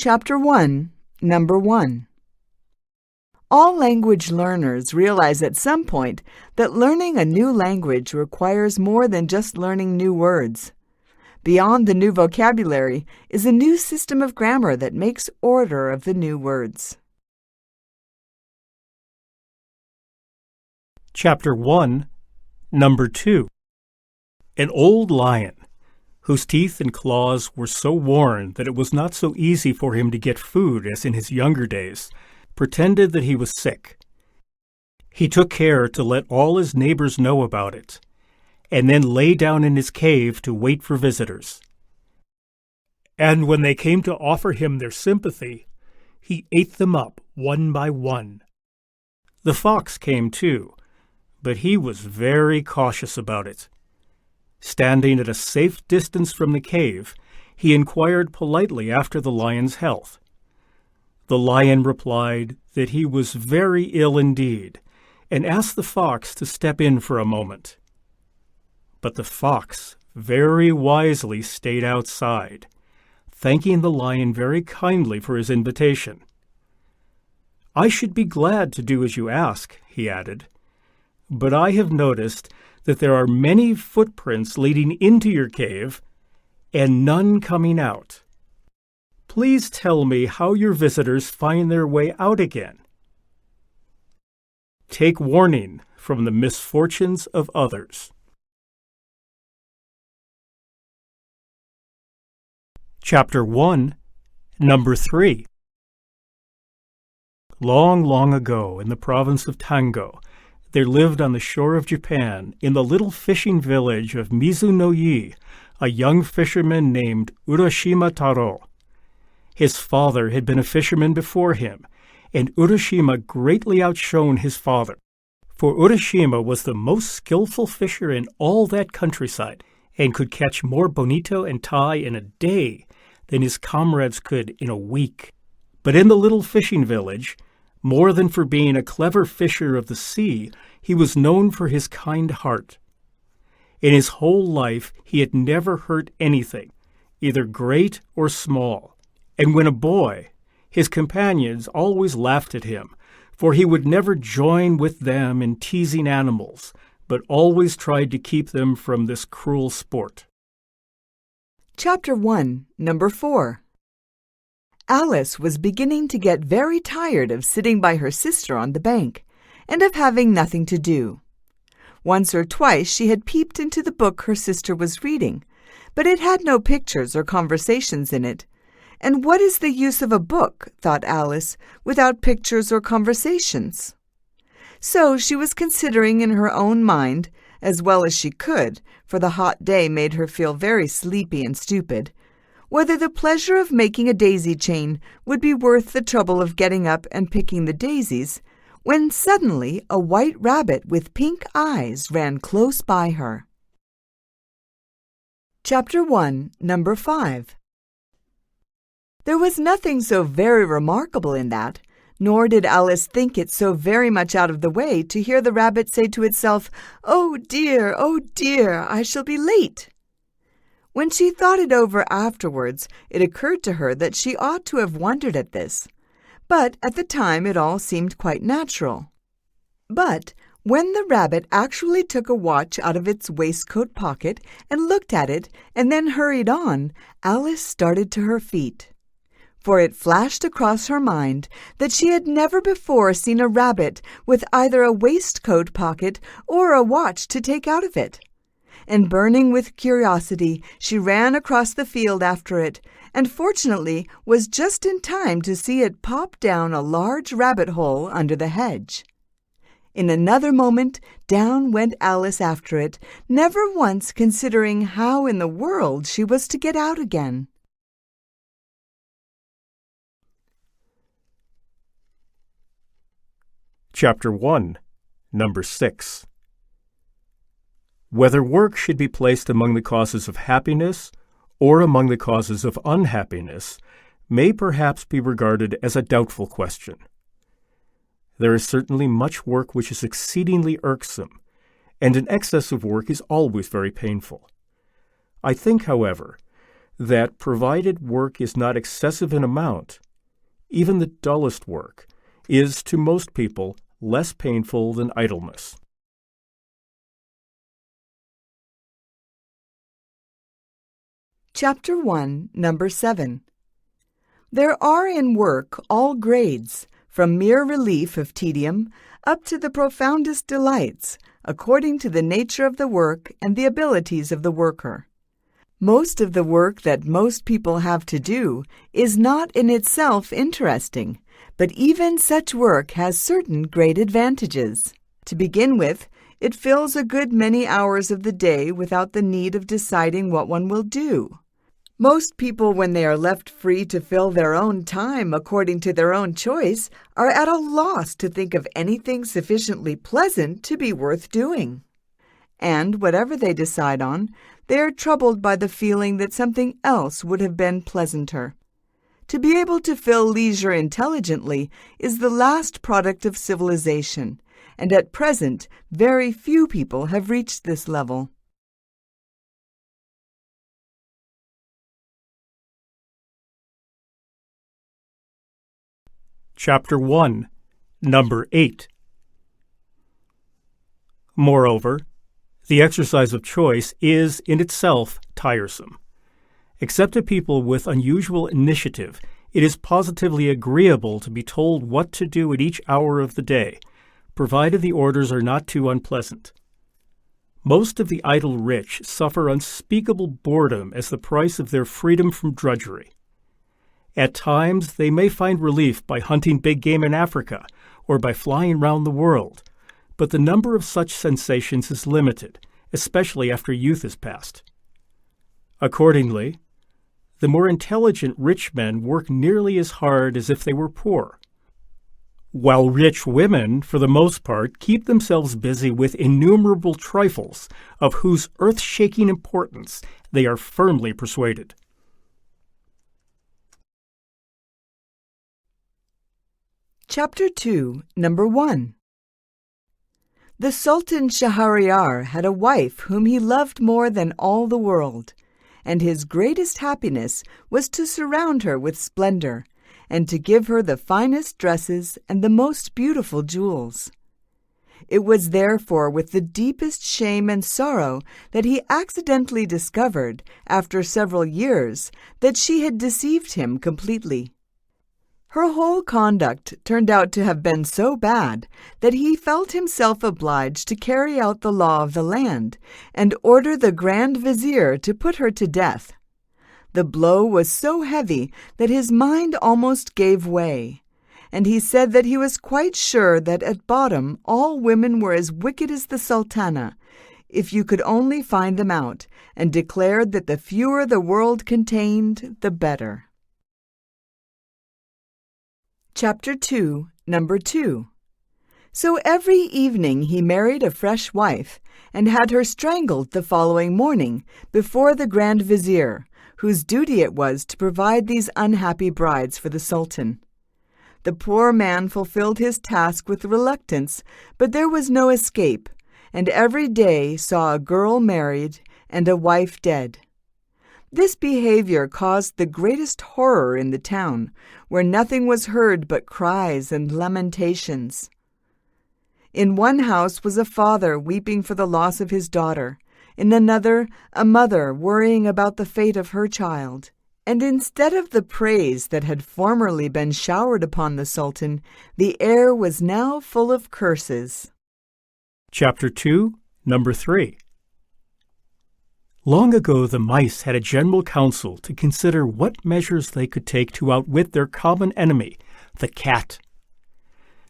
Chapter 1, Number 1. All language learners realize at some point that learning a new language requires more than just learning new words. Beyond the new vocabulary is a new system of grammar that makes order of the new words. Chapter 1, Number 2. An old lion, whose teeth and claws were so worn that it was not so easy for him to get food as in his younger days, pretended that he was sick. He took care to let all his neighbors know about it, and then lay down in his cave to wait for visitors. And when they came to offer him their sympathy, he ate them up one by one. The fox came too, but he was very cautious about it. Standing at a safe distance from the cave, he inquired politely after the lion's health. The lion replied that he was very ill indeed, and asked the fox to step in for a moment. But the fox very wisely stayed outside, thanking the lion very kindly for his invitation. "I should be glad to do as you ask," he added, "but I have noticed that there are many footprints leading into your cave and none coming out. Please tell me how your visitors find their way out again." Take warning from the misfortunes of others. Chapter 1, Number 3. Long, long ago, in the province of Tango, there lived on the shore of Japan, in the little fishing village of Mizuno-yi, a young fisherman named Urashima Taro. His father had been a fisherman before him, and Urashima greatly outshone his father. For Urashima was the most skillful fisher in all that countryside, and could catch more bonito and tai in a day than his comrades could in a week. But in the little fishing village, more than for being a clever fisher of the sea, he was known for his kind heart. In his whole life he had never hurt anything, either great or small. And when a boy, his companions always laughed at him, for he would never join with them in teasing animals, but always tried to keep them from this cruel sport. Chapter 1, Number 4. Alice was beginning to get very tired of sitting by her sister on the bank, and of having nothing to do. Once or twice she had peeped into the book her sister was reading, but it had no pictures or conversations in it. And what is the use of a book, thought Alice, without pictures or conversations? So she was considering in her own mind, as well as she could, for the hot day made her feel very sleepy and stupid, whether the pleasure of making a daisy chain would be worth the trouble of getting up and picking the daisies, when suddenly a white rabbit with pink eyes ran close by her. Chapter 1, Number 5. There was nothing so very remarkable in that, nor did Alice think it so very much out of the way to hear the rabbit say to itself, oh dear, I shall be late." When she thought it over afterwards, it occurred to her that she ought to have wondered at this, but at the time it all seemed quite natural. But when the rabbit actually took a watch out of its waistcoat pocket and looked at it and then hurried on, Alice started to her feet. For it flashed across her mind that she had never before seen a rabbit with either a waistcoat pocket or a watch to take out of it. And burning with curiosity, she ran across the field after it, and fortunately was just in time to see it pop down a large rabbit hole under the hedge. In another moment, down went Alice after it, never once considering how in the world she was to get out again. Chapter 1, Number 6. Whether work should be placed among the causes of happiness or among the causes of unhappiness may perhaps be regarded as a doubtful question. There is certainly much work which is exceedingly irksome, and an excess of work is always very painful. I think, however, that provided work is not excessive in amount, even the dullest work is to most people less painful than idleness. Chapter 1, Number 7. There are in work all grades, from mere relief of tedium up to the profoundest delights, according to the nature of the work and the abilities of the worker. Most of the work that most people have to do is not in itself interesting, but even such work has certain great advantages. To begin with, it fills a good many hours of the day without the need of deciding what one will do. Most people, when they are left free to fill their own time according to their own choice, are at a loss to think of anything sufficiently pleasant to be worth doing. And whatever they decide on, they are troubled by the feeling that something else would have been pleasanter. To be able to fill leisure intelligently is the last product of civilization, and at present very few people have reached this level. Chapter 1, Number 8. Moreover, the exercise of choice is in itself tiresome. Except to people with unusual initiative, it is positively agreeable to be told what to do at each hour of the day, provided the orders are not too unpleasant. Most of the idle rich suffer unspeakable boredom as the price of their freedom from drudgery. At times, they may find relief by hunting big game in Africa or by flying round the world, but the number of such sensations is limited, especially after youth is past. Accordingly, the more intelligent rich men work nearly as hard as if they were poor, while rich women, for the most part, keep themselves busy with innumerable trifles of whose earth-shaking importance they are firmly persuaded. Chapter 2, Number 1. The Sultan Shahryar had a wife whom he loved more than all the world, and his greatest happiness was to surround her with splendor, and to give her the finest dresses and the most beautiful jewels. It was therefore with the deepest shame and sorrow that he accidentally discovered, after several years, that she had deceived him completely. Her whole conduct turned out to have been so bad that he felt himself obliged to carry out the law of the land and order the Grand Vizier to put her to death. The blow was so heavy that his mind almost gave way, and he said that he was quite sure that at bottom all women were as wicked as the Sultana, if you could only find them out, and declared that the fewer the world contained, the better. Chapter 2, Number 2. So every evening he married a fresh wife, and had her strangled the following morning before the Grand Vizier, whose duty it was to provide these unhappy brides for the Sultan. The poor man fulfilled his task with reluctance, but there was no escape, and every day saw a girl married and a wife dead. This behavior caused the greatest horror in the town, where nothing was heard but cries and lamentations. In one house was a father weeping for the loss of his daughter, in another a mother worrying about the fate of her child, and instead of the praise that had formerly been showered upon the Sultan, the air was now full of curses. Chapter 2, Number 3. Long ago the mice had a general council to consider what measures they could take to outwit their common enemy, the cat.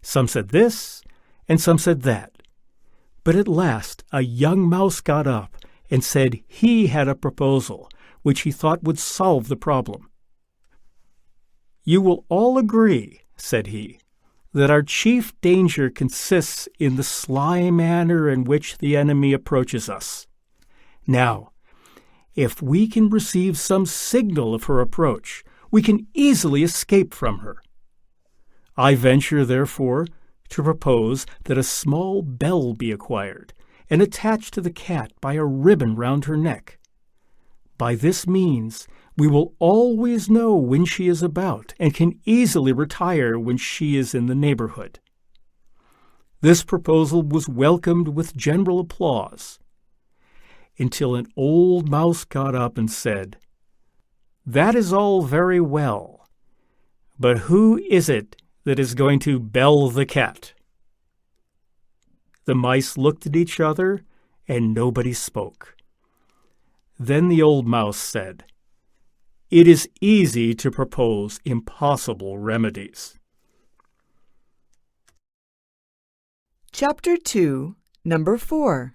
Some said this, and some said that. But at last a young mouse got up and said he had a proposal which he thought would solve the problem. "You will all agree," said he, "that our chief danger consists in the sly manner in which the enemy approaches us. Now, if we can receive some signal of her approach, we can easily escape from her. I venture, therefore, to propose that a small bell be acquired and attached to the cat by a ribbon round her neck. By this means We will always know when she is about and can easily retire when she is in the neighborhood. This proposal was welcomed with general applause, until an old mouse got up and said, "That is all very well, but who is it that is going to bell the cat?" The mice looked at each other, and nobody spoke. Then the old mouse said, "It is easy to propose impossible remedies." Chapter 2, Number 4.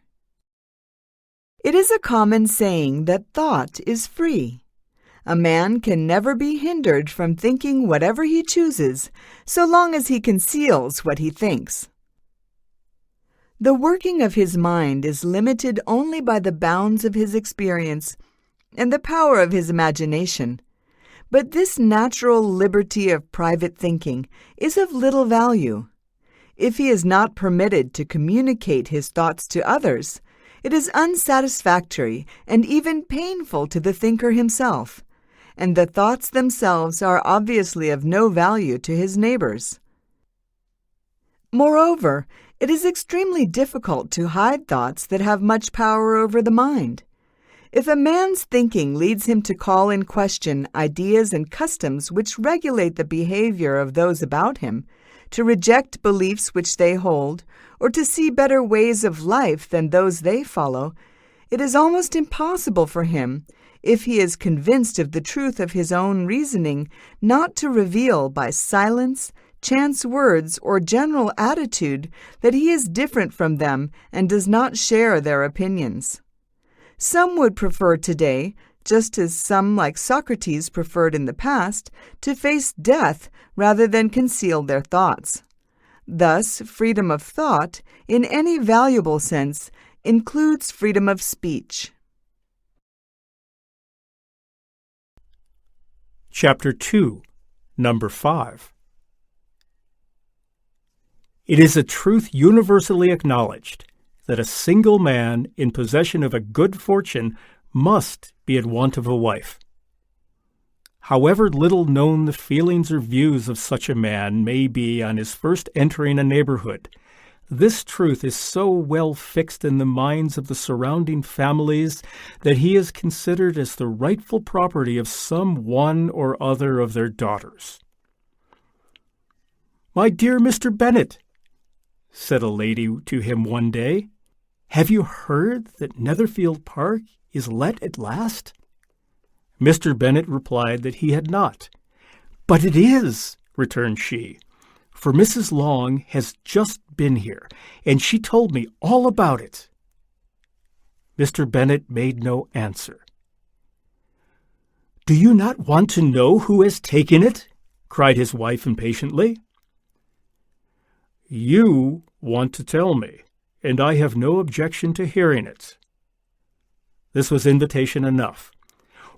It is a common saying that thought is free. A man can never be hindered from thinking whatever he chooses, so long as he conceals what he thinks. The working of his mind is limited only by the bounds of his experience and the power of his imagination. But this natural liberty of private thinking is of little value. If he is not permitted to communicate his thoughts to others, it is unsatisfactory and even painful to the thinker himself, and the thoughts themselves are obviously of no value to his neighbors. Moreover, it is extremely difficult to hide thoughts that have much power over the mind. If a man's thinking leads him to call in question ideas and customs which regulate the behavior of those about him, to reject beliefs which they hold, or to see better ways of life than those they follow, it is almost impossible for him, if he is convinced of the truth of his own reasoning, not to reveal by silence, chance words, or general attitude that he is different from them and does not share their opinions. Some would prefer today, just as some like Socrates preferred in the past, to face death rather than conceal their thoughts. Thus, freedom of thought, in any valuable sense, includes freedom of speech. Chapter 2, Number 5. It is a truth universally acknowledged that a single man in possession of a good fortune must be in want of a wife. However little known the feelings or views of such a man may be on his first entering a neighborhood, this truth is so well fixed in the minds of the surrounding families that he is considered as the rightful property of some one or other of their daughters. "My dear Mr. Bennet," said a lady to him one day, "have you heard that Netherfield Park is let at last?" Mr. Bennet replied that he had not. "But it is," returned she, "for Mrs. Long has just been here, and she told me all about it." Mr. Bennet made no answer. "Do you not want to know who has taken it?" cried his wife impatiently. "You want to tell me, and I have no objection to hearing it." This was invitation enough.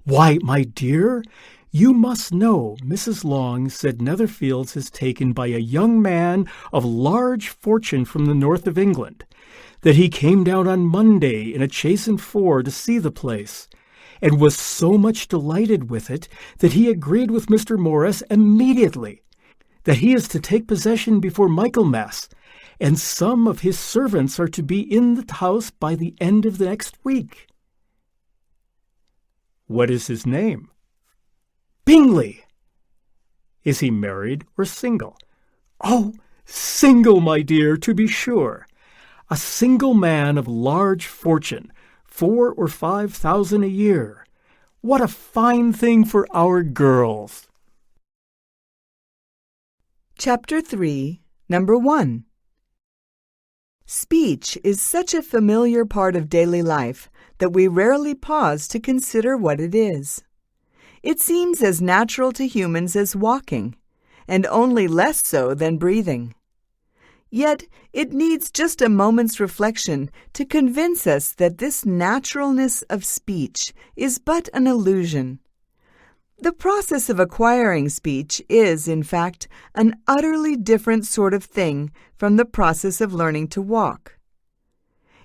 "Why, my dear, you must know Mrs. Long said Netherfields is taken by a young man of large fortune from the north of England, that he came down on Monday in a chaise and four to see the place, and was so much delighted with it that he agreed with Mr. Morris immediately, that he is to take possession before Michaelmas, and some of his servants are to be in the house by the end of the next week." "What is his name?" "Bingley." "Is he married or single?" "Oh, single, my dear, to be sure. A single man of large fortune, 4,000 or 5,000 a year. What a fine thing for our girls!" Chapter 3, Number 1. Speech is such a familiar part of daily life that we rarely pause to consider what it is. It seems as natural to humans as walking, and only less so than breathing. Yet it needs just a moment's reflection to convince us that this naturalness of speech is but an illusion. The process of acquiring speech is, in fact, an utterly different sort of thing from the process of learning to walk.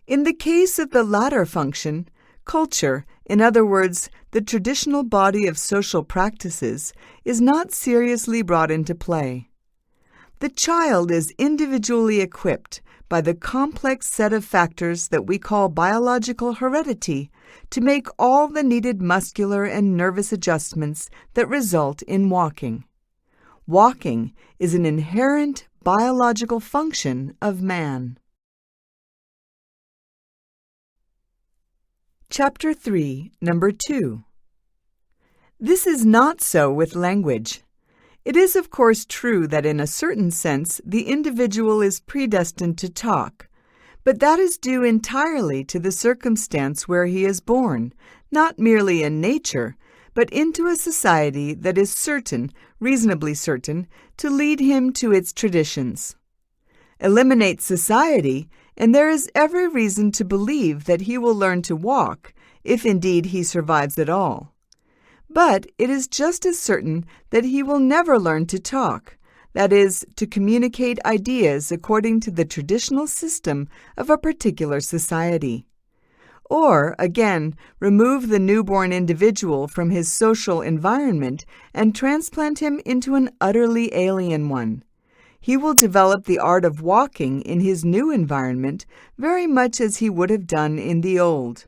In the case of the latter function, Culture, in other words, the traditional body of social practices, is not seriously brought into play. The child is individually equipped by the complex set of factors that we call biological heredity to make all the needed muscular and nervous adjustments that result in walking. Walking is an inherent biological function of man. Chapter 3, Number 2. This is not so with language. It is of course true that in a certain sense the individual is predestined to talk, but that is due entirely to the circumstance where he is born, not merely in nature, but into a society that is certain, reasonably certain, to lead him to its traditions. Eliminate society, and there is every reason to believe that he will learn to walk, if indeed he survives at all. But it is just as certain that he will never learn to talk, that is, to communicate ideas according to the traditional system of a particular society. Or, again, remove the newborn individual from his social environment and transplant him into an utterly alien one. He will develop the art of walking in his new environment very much as he would have done in the old.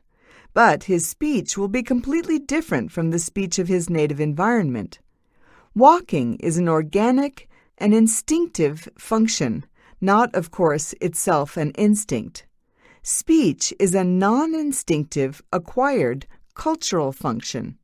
But his speech will be completely different from the speech of his native environment. Walking is an organic and instinctive function, not, of course, itself an instinct. Speech is a non-instinctive, acquired, cultural function.